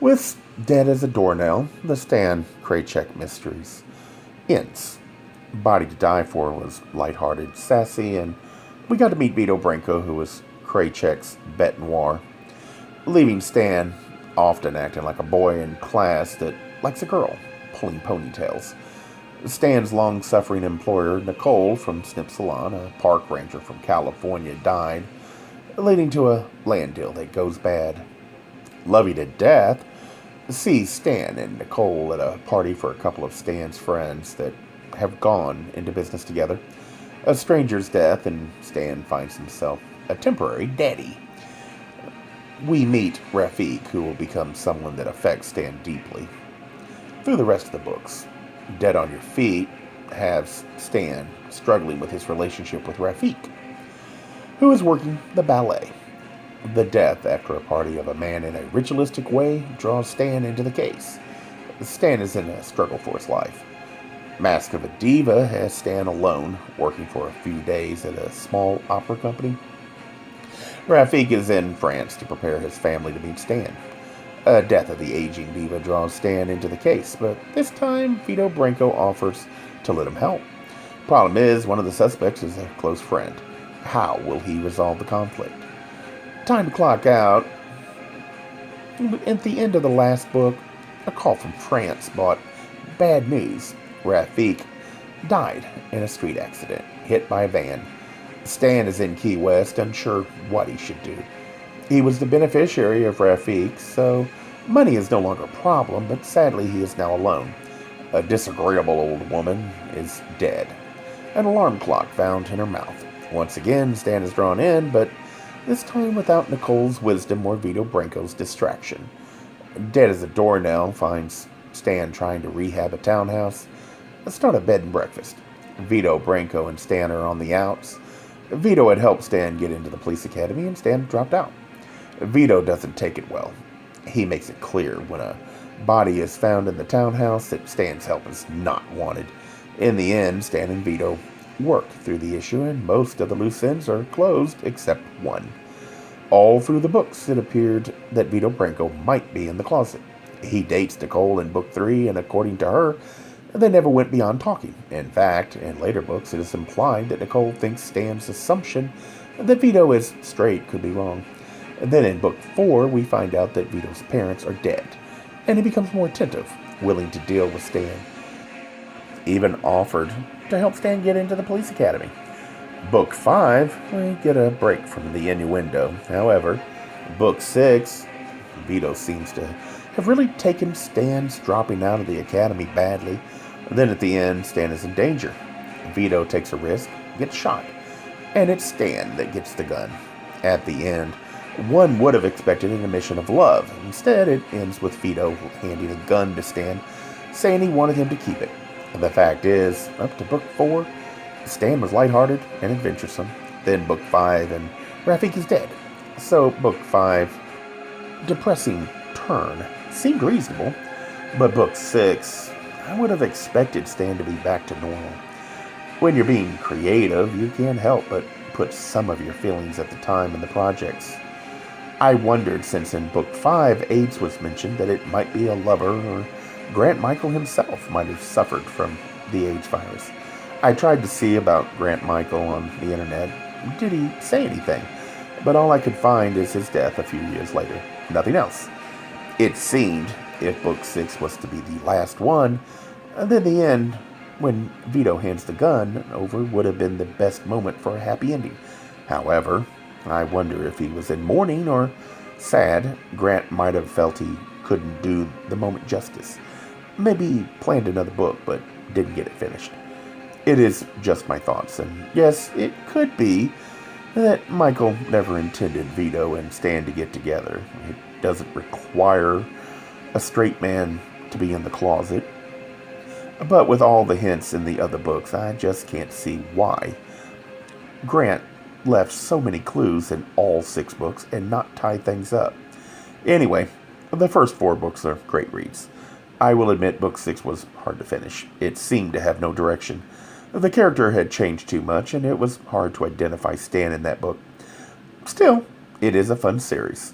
With Dead as a Doornail, the Stan Kraychik mysteries ends. Body to Die For was lighthearted, sassy, and we got to meet Vito Branco, who was Kraychik's bête noir, leaving Stan often acting like a boy in class that likes a girl, pulling ponytails. Stan's long-suffering employer, Nicole from Snip Salon, a park ranger from California, died, leading to a land deal that goes bad. Lovey to Death sees Stan and Nicole at a party for a couple of Stan's friends that have gone into business together. A stranger's death, and Stan finds himself a temporary daddy. We meet Rafik, who will become someone that affects Stan deeply. Through the rest of the books, Dead on Your Feet has Stan struggling with his relationship with Rafik, who is working the ballet. The death after a party of a man in a ritualistic way draws Stan into the case. Stan is in a struggle for his life. Mask of a Diva has Stan alone, working for a few days at a small opera company. Rafik is in France to prepare his family to meet Stan. Death of the Aging Diva draws Stan into the case, but this time Vito Branco offers to let him help. Problem is, one of the suspects is a close friend. How will he resolve the conflict? Time to clock out. At the end of the last book, a call from France brought bad news. Rafik died in a street accident, hit by a van. Stan is in Key West, unsure what he should do. He was the beneficiary of Rafik, so money is no longer a problem, but sadly he is now alone. A disagreeable old woman is dead. An alarm clock found in her mouth. Once again, Stan is drawn in, but this time without Nicole's wisdom or Vito Branco's distraction. Dead as a Doornail finds Stan trying to rehab a townhouse. Start a bed and breakfast. Vito Branco and Stan are on the outs. Vito had helped Stan get into the police academy, and Stan dropped out. Vito doesn't take it well. He makes it clear when a body is found in the townhouse that Stan's help is not wanted. In the end, Stan and Vito work through the issue, and most of the loose ends are closed except one. All through the books, it appeared that Vito Branco might be in the closet. He dates Nicole in book 3, and according to her, they never went beyond talking. In fact, in later books, it is implied that Nicole thinks Stan's assumption that Vito is straight could be wrong. And then in book 4, we find out that Vito's parents are dead, and he becomes more attentive, willing to deal with Stan. Even offered to help Stan get into the police academy. Book 5, we get a break from the innuendo. However, book 6, Vito seems to have really taken Stan's dropping out of the academy badly. Then at the end, Stan is in danger. Vito takes a risk, gets shot, and it's Stan that gets the gun. At the end, one would have expected an admission of love. Instead, it ends with Vito handing a gun to Stan, saying he wanted him to keep it. The fact is, up to book 4, Stan was lighthearted and adventuresome. Then book 5, and Rafik is dead. So book 5, depressing turn, seemed reasonable. But book 6, I would have expected Stan to be back to normal. When you're being creative, you can't help but put some of your feelings at the time in the projects. I wondered, since in book 5 AIDS was mentioned, that it might be a lover, or Grant Michael himself might have suffered from the AIDS virus. I tried to see about Grant Michael on the internet. Did he say anything? But all I could find is his death a few years later. Nothing else. It seemed, if book 6 was to be the last one, then the end, when Vito hands the gun over, would have been the best moment for a happy ending. However, I wonder if he was in mourning or sad. Grant might have felt he couldn't do the moment justice. Maybe he planned another book, but didn't get it finished. It is just my thoughts, and yes, it could be that Michael never intended Vito and Stan to get together. It doesn't require a straight man to be in the closet. But with all the hints in the other books, I just can't see why Grant left so many clues in all 6 books and not tie things up. Anyway, the first 4 books are great reads. I will admit book 6 was hard to finish. It seemed to have no direction. The character had changed too much, and it was hard to identify Stan in that book. Still, it is a fun series.